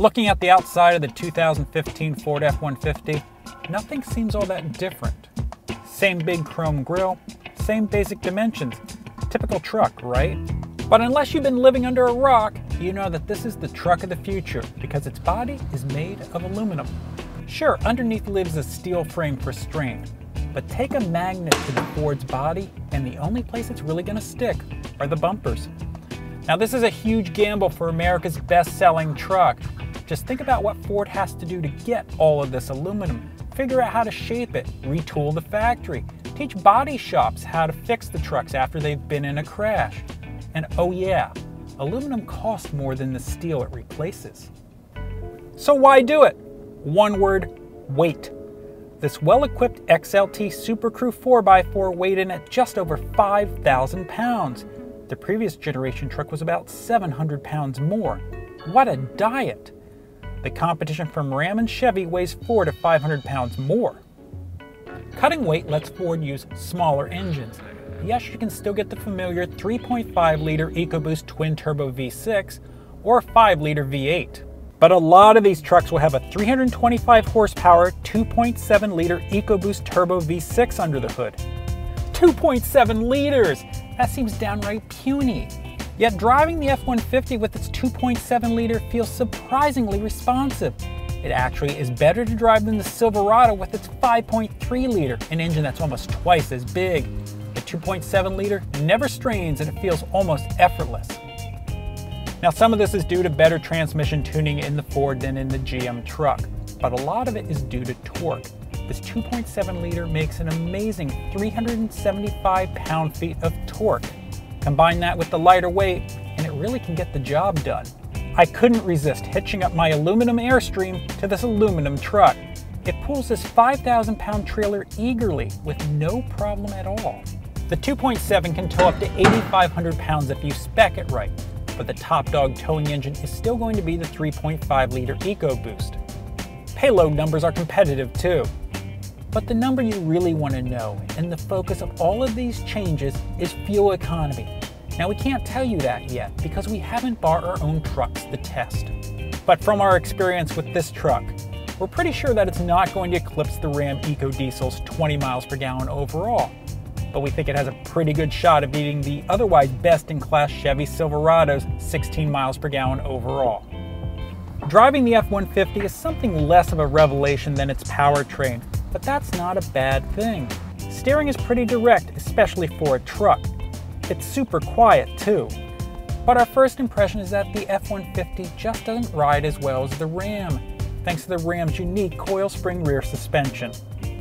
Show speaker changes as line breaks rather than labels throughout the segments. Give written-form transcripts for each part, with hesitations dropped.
Looking at the outside of the 2015 Ford F-150, nothing seems all that different. Same big chrome grille, same basic dimensions. Typical truck, right? But unless you've been living under a rock, you know that this is the truck of the future because its body is made of aluminum. Sure, underneath lives a steel frame for strength, but take a magnet to the Ford's body and the only place it's really going to stick are the bumpers. Now this is a huge gamble for America's best-selling truck. Just think about what Ford has to do to get all of this aluminum, figure out how to shape it, retool the factory, teach body shops how to fix the trucks after they've been in a crash. And oh yeah, aluminum costs more than the steel it replaces. So why do it? One word, weight. This well-equipped XLT Super Crew 4x4 weighed in at just over 5,000 pounds. The previous generation truck was about 700 pounds more. What a diet! The competition from Ram and Chevy weighs 400 to 500 pounds more. Cutting weight lets Ford use smaller engines. Yes, you can still get the familiar 3.5-liter EcoBoost twin-turbo V6 or 5-liter V8. But a lot of these trucks will have a 325-horsepower 2.7-liter EcoBoost turbo V6 under the hood. 2.7 liters! That seems downright puny. Yet driving the F-150 with its 2.7-liter feels surprisingly responsive. It actually is better to drive than the Silverado with its 5.3-liter, an engine that's almost twice as big. The 2.7-liter never strains and it feels almost effortless. Now some of this is due to better transmission tuning in the Ford than in the GM truck, but a lot of it is due to torque. This 2.7-liter makes an amazing 375 pound-feet of torque. Combine that with the lighter weight, and it really can get the job done. I couldn't resist hitching up my aluminum Airstream to this aluminum truck. It pulls this 5,000 pound trailer eagerly with no problem at all. The 2.7 can tow up to 8,500 pounds if you spec it right, but the top dog towing engine is still going to be the 3.5-liter EcoBoost. Payload numbers are competitive too. But the number you really want to know, and the focus of all of these changes, is fuel economy. Now we can't tell you that yet because we haven't bought our own trucks to test. But from our experience with this truck, we're pretty sure that it's not going to eclipse the Ram EcoDiesel's 20 miles per gallon overall. But we think it has a pretty good shot of beating the otherwise best-in-class Chevy Silverado's 16 miles per gallon overall. Driving the F-150 is something less of a revelation than its powertrain, but that's not a bad thing. Steering is pretty direct, especially for a truck. It's super quiet too. But our first impression is that the F-150 just doesn't ride as well as the Ram, thanks to the Ram's unique coil spring rear suspension.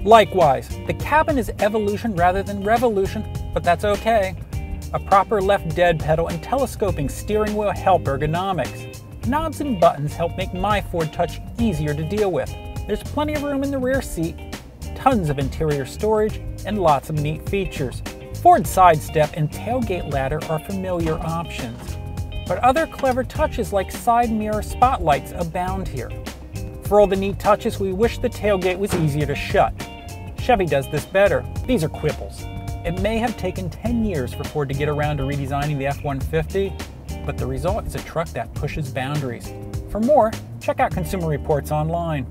Likewise, the cabin is evolution rather than revolution, but that's okay. A proper left dead pedal and telescoping steering wheel help ergonomics. Knobs and buttons help make my Ford Touch easier to deal with. There's plenty of room in the rear seat, tons of interior storage, and lots of neat features. Ford Sidestep and tailgate ladder are familiar options, but other clever touches like side mirror spotlights abound here. For all the neat touches, we wish the tailgate was easier to shut. Chevy does this better. These are quibbles. It may have taken 10 years for Ford to get around to redesigning the F-150, but the result is a truck that pushes boundaries. For more, check out Consumer Reports online.